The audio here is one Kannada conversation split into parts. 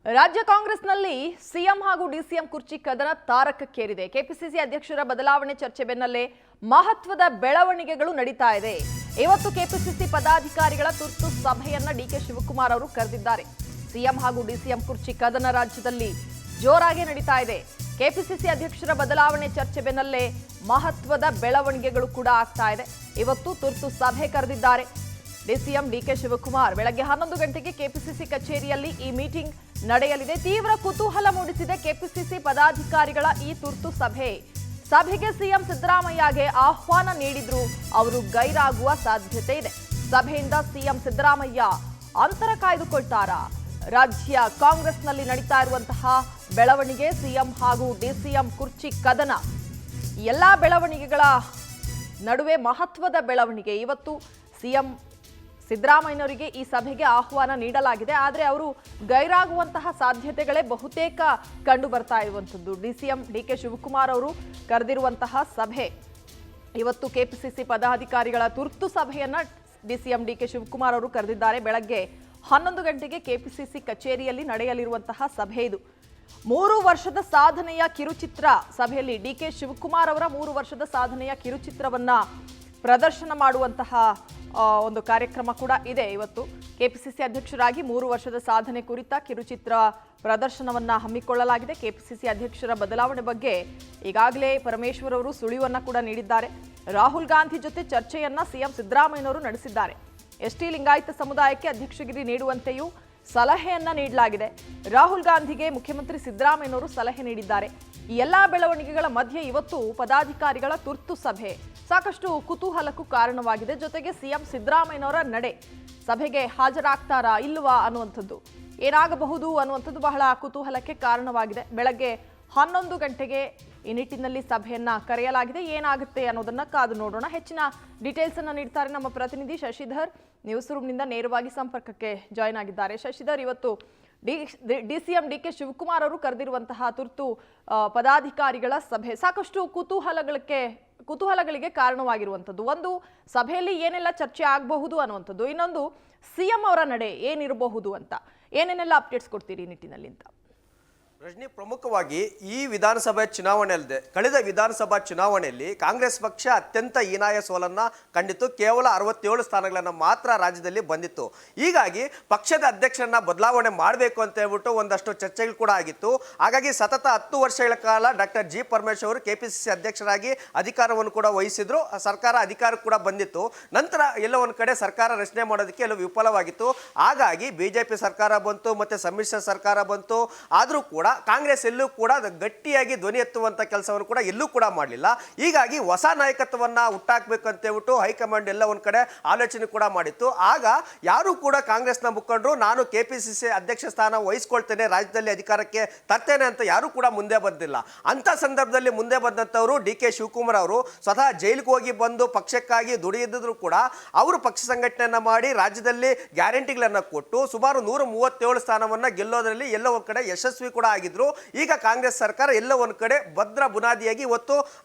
ರಾಜ್ಯ ಕಾಂಗ್ರೆಸ್ನಲ್ಲಿ ಸಿಎಂ ಹಾಗೂ ಡಿಸಿಎಂ ಕುರ್ಚಿ ಕದನ ತಾರಕಕ್ಕೇರಿದೆ. ಕೆಪಿಸಿಸಿ ಅಧ್ಯಕ್ಷರ ಬದಲಾವಣೆ ಚರ್ಚೆ ಬೆನ್ನಲ್ಲೇ ಮಹತ್ವದ ಬೆಳವಣಿಗೆಗಳು ನಡೀತಾ ಇದೆ. ಇವತ್ತು ಕೆಪಿಸಿಸಿ ಪದಾಧಿಕಾರಿಗಳ ತುರ್ತು ಸಭೆಯನ್ನ ಡಿಕೆ ಶಿವಕುಮಾರ್ ಅವರು ಕರೆದಿದ್ದಾರೆ. ಸಿಎಂ ಹಾಗೂ ಡಿಸಿಎಂ ಕುರ್ಚಿ ಕದನ ರಾಜ್ಯದಲ್ಲಿ ಜೋರಾಗಿ ನಡೀತಾ ಇದೆ. ಕೆಪಿಸಿಸಿ ಅಧ್ಯಕ್ಷರ ಬದಲಾವಣೆ ಚರ್ಚೆ ಬೆನ್ನಲ್ಲೇ ಮಹತ್ವದ ಬೆಳವಣಿಗೆಗಳು ಕೂಡ ಆಗ್ತಾ ಇದೆ. ಇವತ್ತು ತುರ್ತು ಸಭೆ ಕರೆದಿದ್ದಾರೆ ಡಿಸಿಎಂ ಡಿಕೆ ಶಿವಕುಮಾರ್. ಬೆಳಗ್ಗೆ 11 ಗಂಟೆಗೆ ಕೆಪಿಸಿಸಿ ಕಚೇರಿಯಲ್ಲಿ ಈ ಮೀಟಿಂಗ್ ನಡೆಯಲಿದೆ. ತೀವ್ರ ಕುತೂಹಲ ಮೂಡಿಸಿದೆ ಕೆಪಿಸಿಸಿ ಪದಾಧಿಕಾರಿಗಳ ಈ ತುರ್ತು ಸಭೆಗೆ ಸಿಎಂ ಸಿದ್ದರಾಮಯ್ಯಗೆ ಆಹ್ವಾನ ನೀಡಿದ್ರು ಅವರು ಗೈರಾಗುವ ಸಾಧ್ಯತೆ ಇದೆ. ಸಭೆಯಿಂದ ಸಿಎಂ ಸಿದ್ದರಾಮಯ್ಯ ಅಂತರ ಕಾಯ್ದುಕೊಳ್ತಾರಾ? ರಾಜ್ಯ ಕಾಂಗ್ರೆಸ್ನಲ್ಲಿ ನಡೀತಾ ಇರುವಂತಹ ಬೆಳವಣಿಗೆ, ಸಿಎಂ ಹಾಗೂ ಡಿಸಿಎಂ ಕುರ್ಚಿ ಕದನ, ಎಲ್ಲಾ ಬೆಳವಣಿಗೆಗಳ ನಡುವೆ ಮಹತ್ವದ ಬೆಳವಣಿಗೆ. ಇವತ್ತು ಸಿಎಂ ಸಿದ್ದರಾಮಯ್ಯನವರಿಗೆ ಈ ಸಭೆಗೆ ಆಹ್ವಾನ ನೀಡಲಾಗಿದೆ. ಆದರೆ ಅವರು ಗೈರಾಗುವಂತಹ ಸಾಧ್ಯತೆಗಳೇ ಬಹುತೇಕ ಕಂಡು ಬರ್ತಾ ಇರುವಂಥದ್ದು. ಡಿಸಿಎಂ ಡಿಕೆ ಶಿವಕುಮಾರ್ ಅವರು ಕರೆದಿರುವಂತಹ ಸಭೆ ಇವತ್ತು ಕೆಪಿಸಿಸಿ ಪದಾಧಿಕಾರಿಗಳ ತುರ್ತು ಸಭೆಯನ್ನ ಡಿಸಿಎಂ ಡಿಕೆ ಶಿವಕುಮಾರ್ ಅವರು ಕರೆದಿದ್ದಾರೆ. ಬೆಳಗ್ಗೆ 11 ಗಂಟೆಗೆ ಕೆಪಿಸಿಸಿ ಕಚೇರಿಯಲ್ಲಿ ನಡೆಯಲಿರುವಂತಹ ಸಭೆ ಇದು. 3 ವರ್ಷದ ಸಾಧನೆಯ ಕಿರುಚಿತ್ರ ಸಭೆಯಲ್ಲಿ ಡಿಕೆ ಶಿವಕುಮಾರ್ ಅವರ 3 ವರ್ಷದ ಸಾಧನೆಯ ಕಿರುಚಿತ್ರವನ್ನ ಪ್ರದರ್ಶನ ಮಾಡುವಂತಹ ಒಂದು ಕಾರ್ಯಕ್ರಮ ಕೂಡ ಇದೆ. ಇವತ್ತು ಕೆಪಿಸಿಸಿ ಅಧ್ಯಕ್ಷರಾಗಿ 3 ವರ್ಷದ ಸಾಧನೆ ಕುರಿತ ಕಿರುಚಿತ್ರ ಪ್ರದರ್ಶನವನ್ನ ಹಮ್ಮಿಕೊಳ್ಳಲಾಗಿದೆ. ಕೆಪಿಸಿಸಿ ಅಧ್ಯಕ್ಷರ ಬದಲಾವಣೆ ಬಗ್ಗೆ ಈಗಾಗಲೇ ಪರಮೇಶ್ವರ್ ಅವರು ಸುಳಿವನ್ನ ಕೂಡ ನೀಡಿದ್ದಾರೆ. ರಾಹುಲ್ ಗಾಂಧಿ ಜೊತೆ ಚರ್ಚೆಯನ್ನ ಸಿಎಂ ಸಿದ್ದರಾಮಯ್ಯನವರು ನಡೆಸಿದ್ದಾರೆ. ಎಸ್ಟಿ ಲಿಂಗಾಯತ ಸಮುದಾಯಕ್ಕೆ ಅಧ್ಯಕ್ಷಗಿರಿ ನೀಡುವಂತೆಯೂ ಸಲಹೆಯನ್ನ ನೀಡಲಾಗಿದೆ. ರಾಹುಲ್ ಗಾಂಧಿಗೆ ಮುಖ್ಯಮಂತ್ರಿ ಸಿದ್ದರಾಮಯ್ಯನವರು ಸಲಹೆ ನೀಡಿದ್ದಾರೆ. ಈ ಎಲ್ಲಾ ಬೆಳವಣಿಗೆಗಳ ಮಧ್ಯೆ ಇವತ್ತು ಪದಾಧಿಕಾರಿಗಳ ತುರ್ತು ಸಭೆ ಸಾಕಷ್ಟು ಕುತೂಹಲಕ್ಕೂ ಕಾರಣವಾಗಿದೆ. ಜೊತೆಗೆ ಸಿಎಂ ಸಿದ್ದರಾಮಯ್ಯನವರ ನಡೆ, ಸಭೆಗೆ ಹಾಜರಾಗ್ತಾರಾ ಇಲ್ವಾ ಅನ್ನುವಂಥದ್ದು, ಏನಾಗಬಹುದು ಅನ್ನುವಂಥದ್ದು ಬಹಳ ಕುತೂಹಲಕ್ಕೆ ಕಾರಣವಾಗಿದೆ. ಬೆಳಗ್ಗೆ 11 ಗಂಟೆಗೆ ಈ ನಿಟ್ಟಿನಲ್ಲಿ ಸಭೆಯನ್ನ ಕರೆಯಲಾಗಿದೆ. ಏನಾಗುತ್ತೆ ಅನ್ನೋದನ್ನ ಕಾದು ನೋಡೋಣ. ಹೆಚ್ಚಿನ ಡೀಟೇಲ್ಸ್ ಅನ್ನ ನೀಡ್ತಾರೆ ನಮ್ಮ ಪ್ರತಿನಿಧಿ ಶಶಿಧರ್. ನ್ಯೂಸ್ ರೂಮ್ನಿಂದ ನೇರವಾಗಿ ಸಂಪರ್ಕಕ್ಕೆ ಜಾಯ್ನ್ ಆಗಿದ್ದಾರೆ. ಶಶಿಧರ್, ಇವತ್ತು ಡಿಸಿಎಂ ಡಿಕೆ ಶಿವಕುಮಾರ್ ಅವರು ಕರೆದಿರುವಂತಹ ತುರ್ತು ಪದಾಧಿಕಾರಿಗಳ ಸಭೆ ಸಾಕಷ್ಟು ಕುತೂಹಲಗಳಿಗೆ ಕಾರಣವಾಗಿರುವಂಥದ್ದು. ಒಂದು, ಸಭೆಯಲ್ಲಿ ಏನೆಲ್ಲ ಚರ್ಚೆ ಆಗಬಹುದು ಅನ್ನುವಂಥದ್ದು. ಇನ್ನೊಂದು, ಸಿಎಂ ಅವರ ನಡೆ ಏನಿರಬಹುದು ಅಂತ ಏನೇನೆಲ್ಲ ಅಪ್ಡೇಟ್ಸ್ ಕೊಡ್ತೀರಿ ಈ ನಿಟ್ಟಿನಲ್ಲಿ ಅಂತ? ರಜನಿ, ಪ್ರಮುಖವಾಗಿ ಈ ವಿಧಾನಸಭೆ ಚುನಾವಣೆಯಲ್ಲದೆ ಕಳೆದ ವಿಧಾನಸಭಾ ಚುನಾವಣೆಯಲ್ಲಿ ಕಾಂಗ್ರೆಸ್ ಪಕ್ಷ ಅತ್ಯಂತ ಹೀನಾಯ ಸೋಲನ್ನು ಕಂಡಿತ್ತು. ಕೇವಲ 67 ಸ್ಥಾನಗಳನ್ನು ಮಾತ್ರ ರಾಜ್ಯದಲ್ಲಿ ಬಂದಿತ್ತು. ಹೀಗಾಗಿ ಪಕ್ಷದ ಅಧ್ಯಕ್ಷರನ್ನ ಬದಲಾವಣೆ ಮಾಡಬೇಕು ಅಂತ ಹೇಳ್ಬಿಟ್ಟು ಒಂದಷ್ಟು ಚರ್ಚೆಗಳು ಕೂಡ ಆಗಿತ್ತು. ಹಾಗಾಗಿ ಸತತ 10 ವರ್ಷಗಳ ಕಾಲ ಡಾಕ್ಟರ್ ಜಿ ಪರಮೇಶ್ವರ್ ಅವರು ಕೆಪಿಸಿಸಿ ಅಧ್ಯಕ್ಷರಾಗಿ ಅಧಿಕಾರವನ್ನು ಕೂಡ ವಹಿಸಿದ್ರು. ಸರ್ಕಾರ ಅಧಿಕಾರ ಕೂಡ ಬಂದಿತ್ತು. ನಂತರ ಎಲ್ಲ ಒಂದು ಕಡೆ ಸರ್ಕಾರ ರಚನೆ ಮಾಡೋದಕ್ಕೆ ಎಲ್ಲ ವಿಫಲವಾಗಿತ್ತು. ಹಾಗಾಗಿ ಬಿಜೆಪಿ ಸರ್ಕಾರ ಬಂತು, ಮತ್ತೆ ಸಮ್ಮಿಶ್ರ ಸರ್ಕಾರ ಬಂತು. ಆದರೂ ಕೂಡ ಕಾಂಗ್ರೆಸ್ ಎಲ್ಲೂ ಕೂಡ ಗಟ್ಟಿಯಾಗಿ ಧ್ವನಿ ಎತ್ತುವಂತ ಕೆಲಸವನ್ನು ಕೂಡ ಎಲ್ಲೂ ಕೂಡ ಮಾಡಲಿಲ್ಲ. ಹೀಗಾಗಿ ಹೊಸ ನಾಯಕತ್ವವನ್ನ ಹುಟ್ಟಾಕಬೇಕು ಅಂತ ಹೇಳ್ಬಿಟ್ಟು ಹೈಕಮಾಂಡ್ ಎಲ್ಲ ಒಂದ್ ಕಡೆ ಆಲೋಚನೆ ಕೂಡ ಮಾಡಿತ್ತು. ಆಗ ಯಾರು ಕೂಡ ಕಾಂಗ್ರೆಸ್ನ ಮುಖಂಡರು ನಾನು ಕೆಪಿಸಿಸಿ ಅಧ್ಯಕ್ಷ ಸ್ಥಾನ ವಹಿಸ್ಕೊಳ್ತೇನೆ, ರಾಜ್ಯದಲ್ಲಿ ಅಧಿಕಾರಕ್ಕೆ ತರ್ತೇನೆ ಅಂತ ಯಾರು ಕೂಡ ಮುಂದೆ ಬಂದಿಲ್ಲ. ಅಂತ ಸಂದರ್ಭದಲ್ಲಿ ಮುಂದೆ ಬಂದಂತವರು ಡಿ ಕೆ ಶಿವಕುಮಾರ್ ಅವರು ಸ್ವತಃ ಜೈಲಿಗೆ ಹೋಗಿ ಬಂದು ಪಕ್ಷಕ್ಕಾಗಿ ದುಡಿದಿದ್ರು ಕೂಡ ಅವರು ಪಕ್ಷ ಸಂಘಟನೆಯನ್ನ ಮಾಡಿ ರಾಜ್ಯದಲ್ಲಿ ಗ್ಯಾರಂಟಿಗಳನ್ನ ಕೊಟ್ಟು ಸುಮಾರು 137 ಸ್ಥಾನವನ್ನ ಗೆಲ್ಲೋದ್ರಲ್ಲಿ ಎಲ್ಲ ಒಂದ್ ಕಡೆ ಯಶಸ್ವಿ ಕೂಡ ಆಗಿದ್ರು. ಈಗ ಕಾಂಗ್ರೆಸ್ ಸರ್ಕಾರ ಎಲ್ಲ ಒಂದು ಕಡೆ ಭದ್ರ ಬುನಾದಿಯಾಗಿ ಇವತ್ತು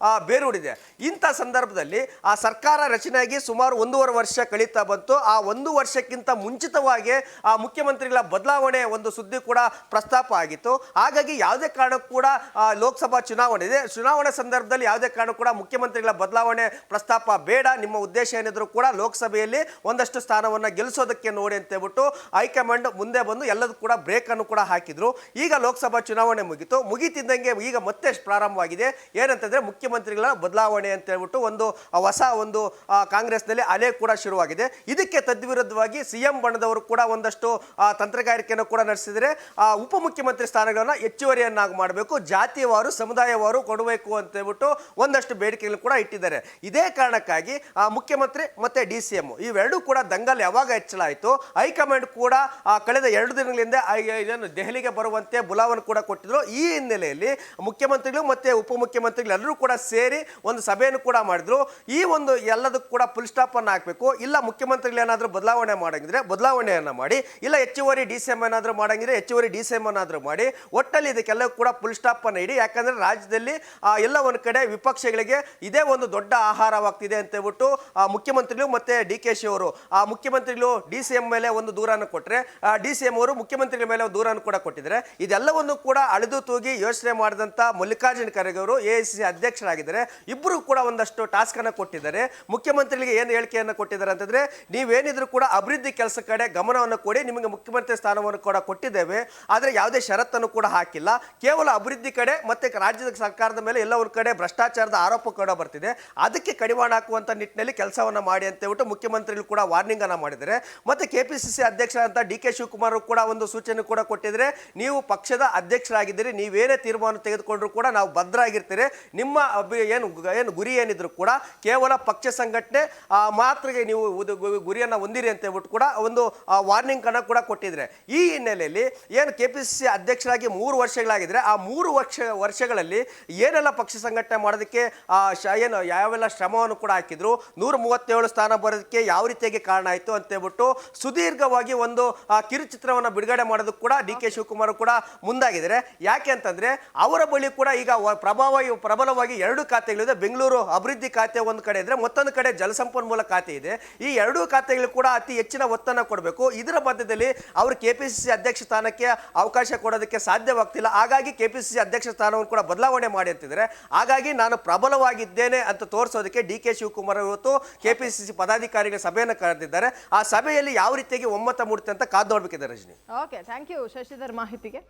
ಬೇರೂಡಿದೆ. ಇಂಥ ಸಂದರ್ಭದಲ್ಲಿ ಆ ಸರ್ಕಾರ ರಚನೆಯಾಗಿ ಸುಮಾರು 1.5 ವರ್ಷ ಕಳೀತಾ ಬಂತು. ಆ 1 ವರ್ಷಕ್ಕಿಂತ ಮುಂಚಿತವಾಗಿ ಆ ಮುಖ್ಯಮಂತ್ರಿಗಳ ಬದಲಾವಣೆ ಒಂದು ಸುದ್ದಿ ಕೂಡ ಪ್ರಸ್ತಾಪ ಆಗಿತ್ತು. ಹಾಗಾಗಿ ಯಾವುದೇ ಕಾರಣಕ್ಕೂ ಕೂಡ ಲೋಕಸಭಾ ಚುನಾವಣೆ ಇದೆ, ಚುನಾವಣೆ ಸಂದರ್ಭದಲ್ಲಿ ಯಾವುದೇ ಕಾರಣ ಕೂಡ ಮುಖ್ಯಮಂತ್ರಿಗಳ ಬದಲಾವಣೆ ಪ್ರಸ್ತಾಪ ಬೇಡ, ನಿಮ್ಮ ಉದ್ದೇಶ ಏನಿದ್ರು ಕೂಡ ಲೋಕಸಭೆಯಲ್ಲಿ ಒಂದಷ್ಟು ಸ್ಥಾನವನ್ನು ಗೆಲ್ಲಿಸೋದಕ್ಕೆ ನೋಡಿ ಅಂತ ಹೇಳ್ಬಿಟ್ಟು ಹೈಕಮಾಂಡ್ ಮುಂದೆ ಬಂದು ಎಲ್ಲದೂ ಕೂಡ ಬ್ರೇಕ್ ಅನ್ನು ಕೂಡ ಹಾಕಿದ್ರು. ಈಗ ಲೋಕಸಭಾ ಚುನಾವಣೆ ಮುಗಿತಿದ್ದಂಗೆ ಈಗ ಮತ್ತೆ ಪ್ರಾರಂಭವಾಗಿದೆ. ಏನಂತಂದ್ರೆ ಮುಖ್ಯಮಂತ್ರಿಗಳ ಬದಲಾವಣೆ ಅಂತ ಹೇಳ್ಬಿಟ್ಟು ಹೊಸ ಕಾಂಗ್ರೆಸ್ನಲ್ಲಿ ಅಲೆ ಕೂಡ ಶುರುವಾಗಿದೆ. ಇದಕ್ಕೆ ತದ್ವಿರುದ್ಧವಾಗಿ ಸಿಎಂ ಬಣದವರು ಕೂಡ ಒಂದಷ್ಟು ತಂತ್ರಗಾರಿಕೆಯನ್ನು ಕೂಡ ನಡೆಸಿದರೆ ಉಪಮುಖ್ಯಮಂತ್ರಿ ಸ್ಥಾನಗಳನ್ನ ಹೆಚ್ಚುವರಿಯನ್ನಾಗಿ ಮಾಡಬೇಕು, ಜಾತಿಯವಾರು ಸಮುದಾಯವಾರು ಕೊಡಬೇಕು ಅಂತ ಹೇಳ್ಬಿಟ್ಟು ಒಂದಷ್ಟು ಬೇಡಿಕೆಗಳು ಕೂಡ ಇಟ್ಟಿದ್ದಾರೆ. ಇದೇ ಕಾರಣಕ್ಕಾಗಿ ಮುಖ್ಯಮಂತ್ರಿ ಮತ್ತೆ ಡಿಸಿಎಂ ಇವೆರಡೂ ಕೂಡ ದಂಗಲ್ ಯಾವಾಗ ಹೆಚ್ಚಲಾಯಿತು, ಹೈಕಮಾಂಡ್ ಕೂಡ ಕಳೆದ 2 ದಿನಗಳಿಂದ ದೆಹಲಿಗೆ ಬರುವಂತೆ ಬುಲಾವಣೆ ಕೂಡ ಕೊಟ್ಟಿದ್ರು. ಈ ಹಿನ್ನೆಲೆಯಲ್ಲಿ ಮುಖ್ಯಮಂತ್ರಿಗಳು ಮತ್ತೆ ಉಪಮುಖ್ಯಮಂತ್ರಿಗಳು ಎಲ್ಲರೂ ಕೂಡ ಸೇರಿ ಒಂದು ಸಭೆಯನ್ನು ಕೂಡ ಮಾಡಿದ್ರು. ಈ ಒಂದು ಎಲ್ಲದಕ್ಕೂ ಕೂಡ ಫುಲ್ ಸ್ಟಾಪ್ ಅನ್ನು ಹಾಕಬೇಕು. ಇಲ್ಲ ಮುಖ್ಯಮಂತ್ರಿಗಳು ಏನಾದರೂ ಬದಲಾವಣೆ ಮಾಡಂಗಿದ್ರೆ ಬದಲಾವಣೆಯನ್ನ ಮಾಡಿ, ಇಲ್ಲ ಹೆಚ್ಚುವರಿ DCM ಏನಾದರೂ ಮಾಡಂಗಿದ್ರೆ ಹೆಚ್ಚುವರಿ DCM ಅನ್ನಾದರೂ ಮಾಡಿ, ಒಟ್ಟಲ್ಲಿ ಇದಕ್ಕೆಲ್ಲ ಕೂಡ ಫುಲ್ ಸ್ಟಾಪ್ ಅನ್ನು ಇಡಿ. ಯಾಕಂದ್ರೆ ರಾಜ್ಯದಲ್ಲಿ ಎಲ್ಲ ಒಂದು ಕಡೆ ವಿಪಕ್ಷಗಳಿಗೆ ಇದೇ ಒಂದು ದೊಡ್ಡ ಆಹಾರವಾಗ್ತಿದೆ ಅಂತ ಹೇಳ್ಬಿಟ್ಟು ಮುಖ್ಯಮಂತ್ರಿಗಳು ಮತ್ತೆ DKಶಿ ಅವರು ಮುಖ್ಯಮಂತ್ರಿಗಳು DCM ಮೇಲೆ ಒಂದು ದೂರನ್ನು ಕೊಟ್ಟರೆ, DCM ಅವರು ಮುಖ್ಯಮಂತ್ರಿಗಳ ಮೇಲೆ ಒಂದು ದೂರನ್ನು ಕೂಡ ಕೊಟ್ಟಿದ್ದಾರೆ. ಇದೆಲ್ಲವನ್ನು ಕೂಡ ಅಳೆದು ತೂಗಿ ಯೋಚನೆ ಮಾಡಿದಂತ ಮಲ್ಲಿಕಾರ್ಜುನ ಖರ್ಗೆ ಅವರು AICC ಅಧ್ಯಕ್ಷರಾಗಿದ್ದಾರೆ. ಇಬ್ಬರು ಕೂಡ ಒಂದಷ್ಟು ಟಾಸ್ಕ್ ಅನ್ನು ಕೊಟ್ಟಿದ್ದಾರೆ. ಮುಖ್ಯಮಂತ್ರಿಗಳಿಗೆ ಏನು ಹೇಳಿಕೆಯನ್ನು ಕೊಟ್ಟಿದ್ದಾರೆ ಅಂತಂದ್ರೆ, ನೀವೇನಿದ್ರು ಕೂಡ ಅಭಿವೃದ್ಧಿ ಕೆಲಸ ಕಡೆ ಗಮನವನ್ನು ಕೊಡಿ, ನಿಮಗೆ ಮುಖ್ಯಮಂತ್ರಿ ಸ್ಥಾನವನ್ನು ಕೂಡ ಕೊಟ್ಟಿದ್ದೇವೆ, ಆದರೆ ಯಾವುದೇ ಷರತ್ತನ್ನು ಕೂಡ ಹಾಕಿಲ್ಲ, ಕೇವಲ ಅಭಿವೃದ್ಧಿ ಕಡೆ ಮತ್ತೆ ರಾಜ್ಯದ ಸರ್ಕಾರದ ಮೇಲೆ ಎಲ್ಲ ಒಂದು ಕಡೆ ಭ್ರಷ್ಟಾಚಾರದ ಆರೋಪ ಕೂಡ ಬರ್ತಿದೆ, ಅದಕ್ಕೆ ಕಡಿವಾಣ ಹಾಕುವಂತ ನಿಟ್ಟಿನಲ್ಲಿ ಕೆಲಸವನ್ನ ಮಾಡಿ ಅಂತ ಹೇಳ್ಬಿಟ್ಟು ಮುಖ್ಯಮಂತ್ರಿಗಳು ಕೂಡ ವಾರ್ನಿಂಗ್ ಅನ್ನ ಮಾಡಿದ್ದಾರೆ. ಮತ್ತೆ KPCC ಅಧ್ಯಕ್ಷರಾದಂತ DK ಶಿವಕುಮಾರ್ ಕೂಡ ಒಂದು ಸೂಚನೆ ಕೂಡ ಕೊಟ್ಟಿದ್ರೆ, ನೀವು ಪಕ್ಷದ ಅಧ್ಯಕ್ಷರಾಗಿದ್ದೀರಿ, ನೀವೇನೇ ತೀರ್ಮಾನ ತೆಗೆದುಕೊಂಡ್ರು ಕೂಡ ನಾವು ಭದ್ರ ಆಗಿರ್ತೀರಿ, ನಿಮ್ಮ ಏನು ಗುರಿ ಏನಿದ್ರು ಕೂಡ ಕೇವಲ ಪಕ್ಷ ಸಂಘಟನೆ ಮಾತ್ರಗೆ ನೀವು ಗುರಿಯನ್ನ ಹೊಂದಿರಿ ಅಂತ ಹೇಳ್ಬಿಟ್ಟು ಕೂಡ ಒಂದು ವಾರ್ನಿಂಗ್ ಅನ್ನ ಕೂಡ ಕೊಟ್ಟಿದ್ರೆ. ಈ ಹಿನ್ನೆಲೆಯಲ್ಲಿ ಏನು KPCC ಅಧ್ಯಕ್ಷರಾಗಿ 3 ವರ್ಷಗಳಾಗಿದ್ರೆ, ಆ 3 ವರ್ಷಗಳಲ್ಲಿ ಏನೆಲ್ಲ ಪಕ್ಷ ಸಂಘಟನೆ ಮಾಡೋದಕ್ಕೆ ಏನು ಯಾವೆಲ್ಲ ಶ್ರಮವನ್ನು ಕೂಡ ಹಾಕಿದ್ರು, 137 ಸ್ಥಾನ ಬರೋದಕ್ಕೆ ಯಾವ ರೀತಿಯಾಗಿ ಕಾರಣ ಆಯಿತು ಅಂತ ಹೇಳ್ಬಿಟ್ಟು ಸುದೀರ್ಘವಾಗಿ ಒಂದು ಕಿರುಚಿತ್ರವನ್ನು ಬಿಡುಗಡೆ ಮಾಡೋದಕ್ಕೆ ಕೂಡ DK ಶಿವಕುಮಾರ್ ಕೂಡ ಮುಂದಾಗಿದ್ದಾರೆ. ಯಾಕೆ ಅಂತಂದ್ರೆ ಅವರ ಬಳಿ ಕೂಡ ಈಗ ಪ್ರಬಲವಾಗಿ 2 ಖಾತೆಗಳಿದೆ. ಬೆಂಗಳೂರು ಅಭಿವೃದ್ಧಿ ಖಾತೆ ಒಂದು ಕಡೆ ಇದ್ರೆ, ಮತ್ತೊಂದು ಕಡೆ ಜಲಸಂಪನ್ಮೂಲ ಖಾತೆ ಇದೆ. ಈ 2 ಖಾತೆಗಳು ಕೂಡ ಅತಿ ಹೆಚ್ಚಿನ ಒತ್ತನ್ನು ಕೊಡಬೇಕು. ಇದರ ಮಧ್ಯದಲ್ಲಿ ಅವರು KPCC ಅಧ್ಯಕ್ಷ ಸ್ಥಾನಕ್ಕೆ ಅವಕಾಶ ಕೊಡೋದಕ್ಕೆ ಸಾಧ್ಯವಾಗ್ತಿಲ್ಲ. ಹಾಗಾಗಿ KPCC ಅಧ್ಯಕ್ಷ ಸ್ಥಾನವನ್ನು ಕೂಡ ಬದಲಾವಣೆ ಮಾಡಿ ಅಂತಿದ್ದಾರೆ. ಹಾಗಾಗಿ ನಾನು ಪ್ರಬಲವಾಗಿದ್ದೇನೆ ಅಂತ ತೋರಿಸೋದಕ್ಕೆ DK ಶಿವಕುಮಾರ್ ಇವತ್ತು KPCC ಪದಾಧಿಕಾರಿಗಳ ಸಭೆಯನ್ನು ಕರೆದಿದ್ದಾರೆ. ಆ ಸಭೆಯಲ್ಲಿ ಯಾವ ರೀತಿಯಾಗಿ ಒಮ್ಮತ ಮೂಡುತ್ತೆ ಅಂತ ಕಾದು ನೋಡ್ಬೇಕಿದೆ Rajani. Okay, thank you Shashidhar ಮಾಹಿತಿಗೆ.